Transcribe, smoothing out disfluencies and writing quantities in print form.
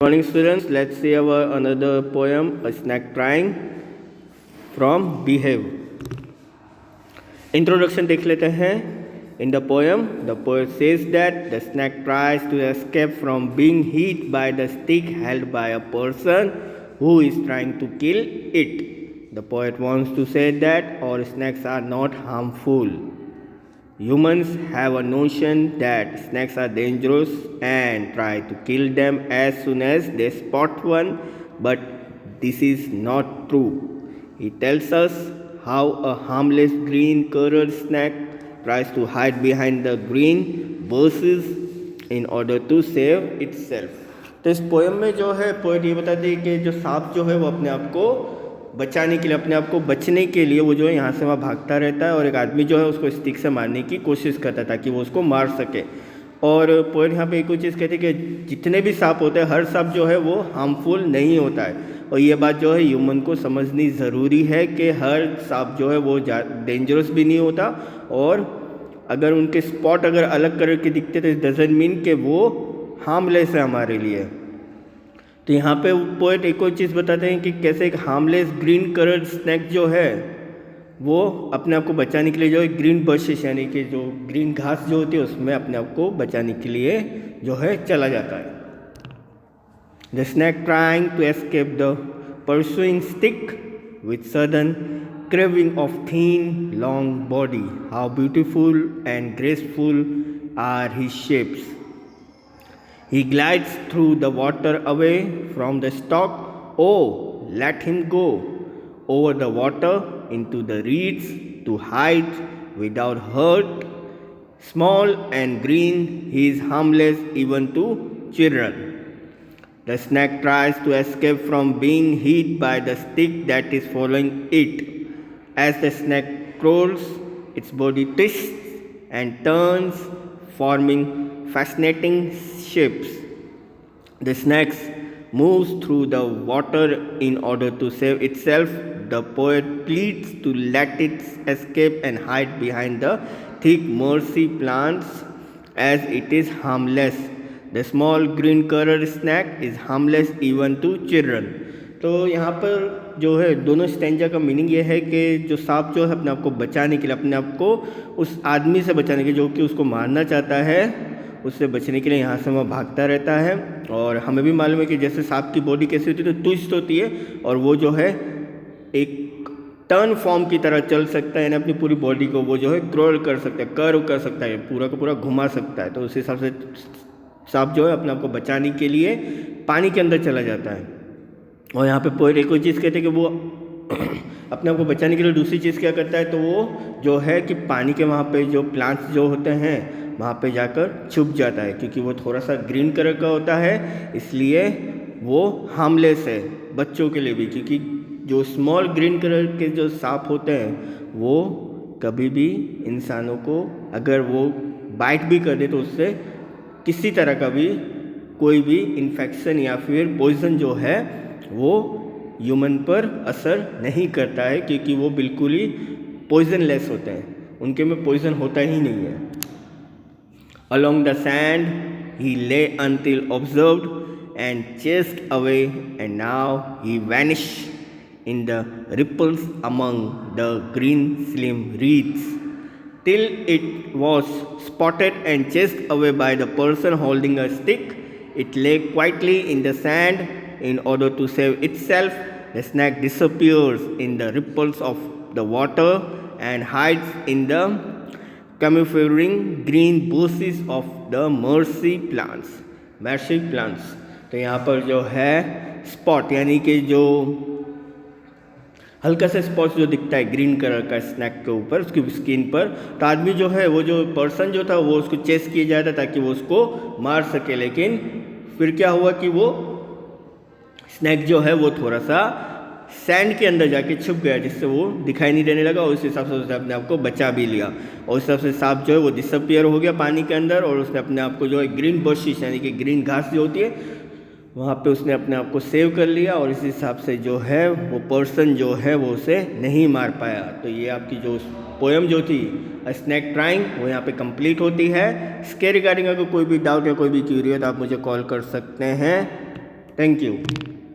Morning students, let's see our another poem, A Snake Trying from Behave. Introduction देख लेते हैं. In the poem, the poet says that the snake tries to escape from being hit by the stick held by a person who is trying to kill it. The poet wants to say that all snakes are not harmful. Humans have a notion that snakes are dangerous and try to kill them as soon as they spot one, but this is not true. He tells us how a harmless green-colored snake tries to hide behind the green bushes in order to save itself. तो इस poem में जो है poet ये बताते हैं कि जो सांप जो है वो अपने आप को बचाने के लिए, अपने आप को बचने के लिए वो जो है यहाँ से वहाँ भागता रहता है और एक आदमी जो है उसको स्टिक से मारने की कोशिश करता है ताकि वो उसको मार सके. और पोएट यहाँ पे एक चीज़ कहते हैं कि जितने भी सांप होते हैं हर सांप जो है वो हार्मफुल नहीं होता है. और ये बात जो है ह्यूमन को समझनी ज़रूरी है कि हर सांप जो है वो डेंजरस भी नहीं होता, और अगर उनके स्पॉट अगर अलग कलर के दिखते तो इट डजंट मीन कि वो हार्मलेस है हमारे लिए. तो यहाँ पे पोएट एक और चीज़ बताते हैं कि कैसे एक हार्मलेस ग्रीन कलर स्नैक जो है वो अपने आप को बचाने के लिए जो है ग्रीन बशेस यानी कि जो ग्रीन घास जो होती है उसमें अपने आप को बचाने के लिए जो है चला जाता है. The snake trying to escape the pursuing stick with sudden craving of thin, long body. How beautiful and graceful are his shapes. He glides through the water away from the stock. Oh, let him go over the water into the reeds to hide without hurt. Small and green, he is harmless even to children. The snake tries to escape from being hit by the stick that is following it. As the snake crawls, its body twists and turns, forming fascinating shapes. The snake moves through the water in order to save itself. The poet pleads to let it escape and hide behind the thick mercy plants as it is harmless. The small green colored snake is harmless even to children. तो यहाँ पर जो है दोनों stanza का meaning ये है कि जो सांप जो है अपने आप को बचाने के लिए, अपने आप को उस आदमी से बचाने के लिए जो कि उसको मारना चाहता है उससे बचने के लिए यहाँ से वहाँ भागता रहता है. और हमें भी मालूम है कि जैसे सांप की बॉडी कैसी होती है तो ट्विस्ट होती है और वो जो है एक टर्न फॉर्म की तरह चल सकता है, यानी अपनी पूरी बॉडी को वो जो है क्रॉल कर सकता है, कर्व कर सकता है, पूरा का पूरा घुमा सकता है. तो उस हिसाब से सांप जो है अपने आप को बचाने के लिए पानी के अंदर चला जाता है. और यहाँ पे पोएट एक और चीज़ कहते हैं कि वो अपने आप को बचाने के लिए दूसरी चीज़ क्या करता है, तो वो जो है कि पानी के वहाँ पे जो प्लांट्स जो होते हैं वहाँ पे जाकर छुप जाता है, क्योंकि वो थोड़ा सा ग्रीन कलर का होता है इसलिए वो हार्मलेस है बच्चों के लिए भी. क्योंकि जो स्मॉल ग्रीन कलर के जो सांप होते हैं वो कभी भी इंसानों को अगर वो बाइट भी कर दे तो उससे किसी तरह का भी कोई भी इन्फेक्शन या फिर पॉइजन जो है वो ह्यूमन पर असर नहीं करता है, क्योंकि वो बिल्कुल ही पॉइजनलेस होते हैं, उनके में पॉइजन होता ही नहीं है. Along the sand he lay until observed and chased away, and now he vanished in the ripples among the green slim reeds, till it was spotted and chased away by the person holding a stick. It lay quietly in the sand in order to save itself. The snake disappears in the ripples of the water and hides in the camouflaging green bushes of the mercy plants. Mercy plants. तो यहाँ पर जो है spot यानी कि जो हल्का सा स्पॉट जो दिखता है ग्रीन कलर का स्नैक के ऊपर उसकी स्किन पर, तो आदमी जो है वो जो पर्सन जो था वो उसको चेस किया जाता था ताकि वो उसको मार सके. लेकिन फिर क्या हुआ कि वो स्नैक जो है वो थोड़ा सा सैंड के अंदर जाके छुप गया, जिससे वो दिखाई नहीं देने लगा और उस हिसाब से उसने अपने आप को बचा भी लिया. और उस हिसाब से सांप जो है वो डिसअपियर हो गया पानी के अंदर, और उसने अपने आप को जो है ग्रीन बशिश यानी कि ग्रीन घास जो होती है वहाँ पे उसने अपने आप को सेव कर लिया, और इस हिसाब से जो है वो पर्सन जो है वो उसे नहीं मार पाया. तो ये आपकी जो पोएम जो थी अ स्नैक ट्राइंग वो यहाँ पे कंप्लीट होती है. इसके रिगार्डिंग अगर कोई भी डाउट या कोई भी क्यूरी है तो आप मुझे कॉल कर सकते हैं. Thank you.